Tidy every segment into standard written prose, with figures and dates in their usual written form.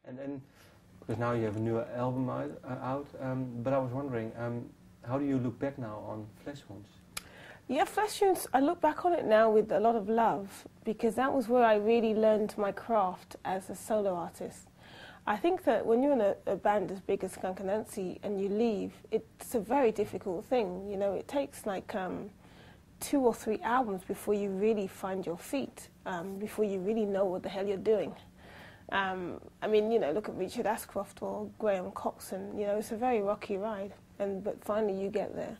And then, because now you have a new album out, but I was wondering, how do you look back now on Fleshwounds? Yeah, Fleshwounds, I look back on it now with a lot of love, because that was where I really learned my craft as a solo artist. I think that when you're in a band as big as Skunk Anansie and you leave, it's a very difficult thing. You know, it takes like 2 or 3 albums before you really find your feet, before you really know what the hell you're doing. I mean, you know, look at Richard Ashcroft or Graham Coxon. You know, it's a very rocky ride, but finally you get there.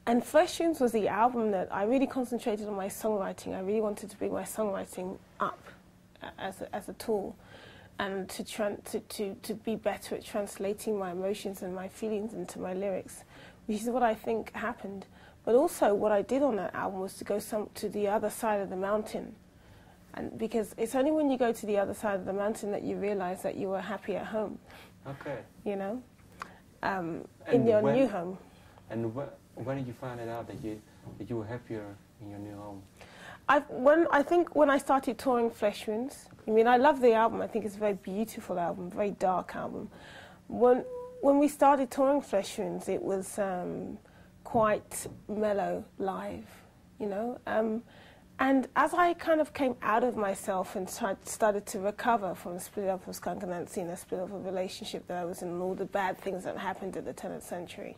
And Fleshwounds was the album that I really concentrated on my songwriting. I really wanted to bring my songwriting up as a tool, and to be better at translating my emotions and my feelings into my lyrics, which is what I think happened. But also what I did on that album was to go to the other side of the mountain. And because it's only when you go to the other side of the mountain that you realize that you were happy at home. Okay. You know, in your new home. And when did you find it out that you were happier in your new home? I think when I started touring Fleshwounds, I mean, I love the album. I think it's a very beautiful album, very dark album. When we started touring Fleshwounds, it was quite mellow live, you know. And as I kind of came out of myself and started to recover from the split up of Skunk Anansie and the split up of a relationship that I was in and all the bad things that happened at the 10th Century,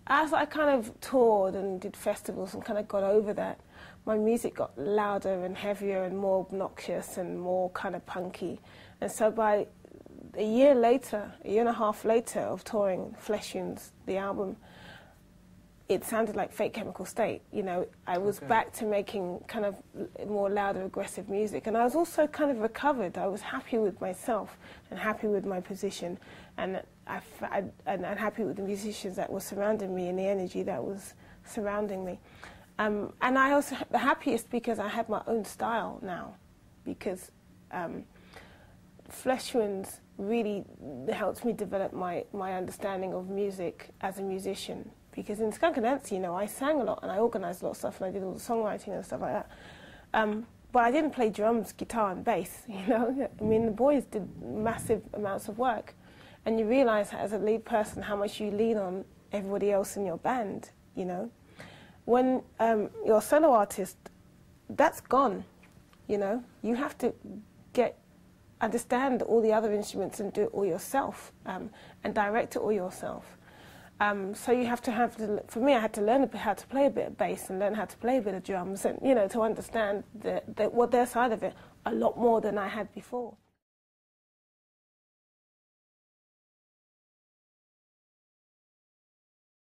as I kind of toured and did festivals and kind of got over that, my music got louder and heavier and more obnoxious and more kind of punky. And so by a year and a half later of touring Fleshwounds, the album, it sounded like Fake Chemical State. You know, I was back to making kind of more louder, aggressive music. And I was also kind of recovered. I was happy with myself and happy with my position. And and happy with the musicians that were surrounding me and the energy that was surrounding me. And I also the happiest because I had my own style now, because Fleshwounds really helped me develop my understanding of music as a musician. Because in Skunk Anansie, you know, I sang a lot and I organised a lot of stuff and I did all the songwriting and stuff like that. But I didn't play drums, guitar and bass, you know. I mean, the boys did massive amounts of work. And you realise as a lead person how much you lean on everybody else in your band, you know. When you're a solo artist, that's gone, you know. You have to understand all the other instruments and do it all yourself, and direct it all yourself. So you have to for me, I had to learn how to play a bit of bass and learn how to play a bit of drums, and, you know, to understand what their side of it a lot more than I had before.